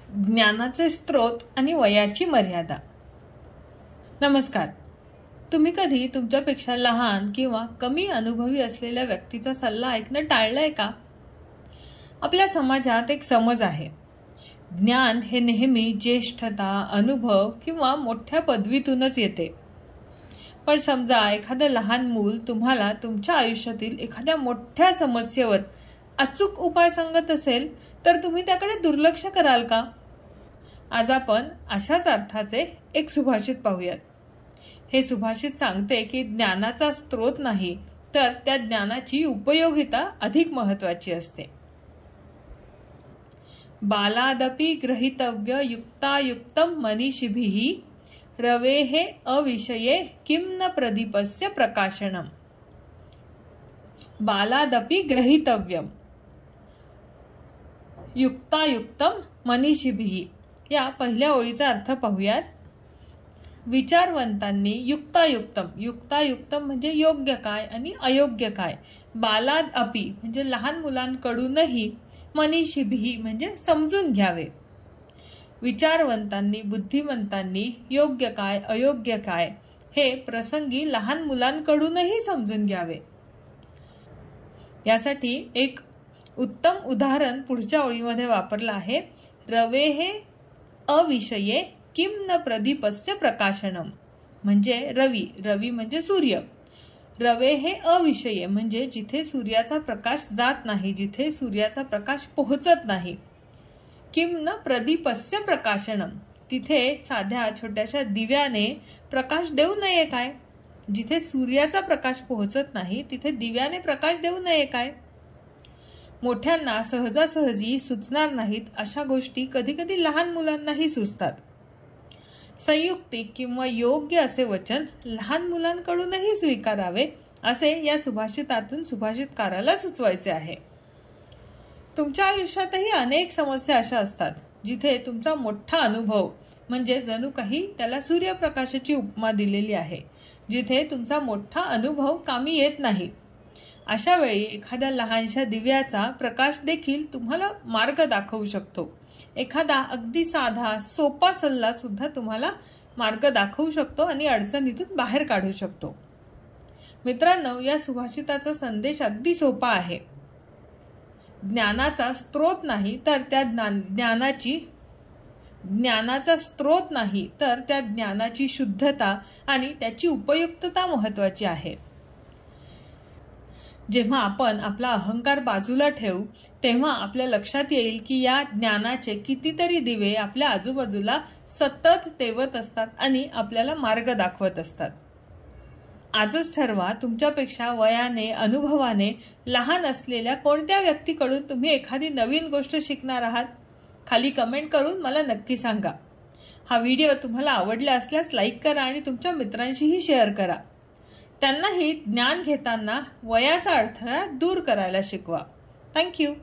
ज्ञानाचे स्रोत आणि वयाची मर्यादा. नमस्कार. तुम्ही कधी तुमच्यापेक्षा लहान किंवा कमी अनुभवी असलेल्या व्यक्तीचा सल्ला ऐकणं टाळलंय का? आपल्या समाजात एक समज आहे, ज्ञान हे नेहमी ज्येष्ठता, अनुभव किंवा मोठ्या पदवीतूनच येते. पण समजा एखादं लहान मूल तुम्हाला तुमच्या आयुष्यातील एखाद्या मोठ्या समस्येवर अचूक उपाय सांगत असेल तर तुम्ही त्याकडे दुर्लक्ष कराल का? आज आपण अशाच अर्थाचे एक सुभाषित पाहूयात. हे सुभाषित सांगते की ज्ञानाचा स्रोत नाही तर त्या ज्ञानाची उपयोगिता अधिक महत्त्वाची असते. बालादपि ग्रहीतव्य युक्तायुक्तम मनीषिभिः रवेः अविषये किं न प्रदीपस्य प्रकाशनम. बालादपि ग्रहीतव्यम युक्तायुक्तम मनीषिभिः या पहिल्या ओळीचा अर्थ पाहूयात. विचारवंतांनी युक्तायुक्तम म्हणजे योग्य काय आणि अयोग्य काय, बालाद अपि म्हणजे लहान मुलांकडूनही, मनीषिभिः म्हणजे समजून घ्यावे. विचारवंतांनी, बुद्धिमंतांनी योग्य काय अयोग्य काय हे प्रसंगी लहान मुलांकडूनही समजून घ्यावे. यासाठी एक उत्तम उदाहरण पुढच्या ओळीमध्ये वापरलं आहे. रवेः अविषये किं न प्रदीपस्य प्रकाशनम म्हणजे रवी म्हणजे सूर्य. रवेः अविषये म्हणजे जिथे सूर्याचा प्रकाश जात नाही, जिथे सूर्याचा प्रकाश पोहोचत नाही. किं न प्रदीपस्य प्रकाशनम तिथे साध्या छोट्याशा दिव्याने प्रकाश देऊ नये काय? जिथे सूर्याचा प्रकाश पोहोचत नाही तिथे दिव्याने प्रकाश देऊ नये काय? मोठ्यांना सहजासहजी सुचणार नाहीत अशा गोष्टी कधीकधी लहान मुलांनाही सुचतात. संयुक्तिक किंवा योग्य असे वचन लहान मुलांकडूनही स्वीकारावे असे या सुभाषितातून सुभाषितकाराला सुचवायचे आहे. तुमच्या आयुष्यातही अनेक समस्या अशा असतात जिथे तुमचा मोठा अनुभव म्हणजे जणू काही त्याला सूर्यप्रकाशाची उपमा दिलेली आहे, जिथे तुमचा मोठा अनुभव कामी येत नाही. अशा वेळी एखाद्या लहानशा दिव्याचा प्रकाश देखील तुम्हाला मार्ग दाखवू शकतो. एखादा अगदी साधा सोपा सल्ला सुद्धा तुम्हाला मार्ग दाखवू शकतो आणि अडचणीतून बाहेर काढू शकतो. मित्रांनो, या सुभाषिताचा संदेश अगदी सोपा आहे. ज्ञानाचा स्रोत नाही तर त्या ज्ञानाची शुद्धता आणि त्याची उपयुक्तता महत्त्वाची आहे. जेव्हा आपण आपला अहंकार बाजूला ठेवू तेव्हा आपल्या लक्षात येईल की या ज्ञानाचे कितीतरी दिवे आपल्या आजूबाजूला सतत तेवत असतात आणि आपल्याला मार्ग दाखवत असतात. आजच ठरवा, तुमच्यापेक्षा वयाने, अनुभवाने लहान असलेल्या कोणत्या व्यक्तीकडून तुम्ही एखादी नवीन गोष्ट शिकणार आहात. खाली कमेंट करून मला नक्की सांगा. हा व्हिडिओ तुम्हाला आवडला असल्यास लाईक करा आणि तुमच्या मित्रांशीही शेअर करा. त्यांनाही ज्ञान घेताना वयाचा अडथळा दूर करायला शिकवा. थँक्यू.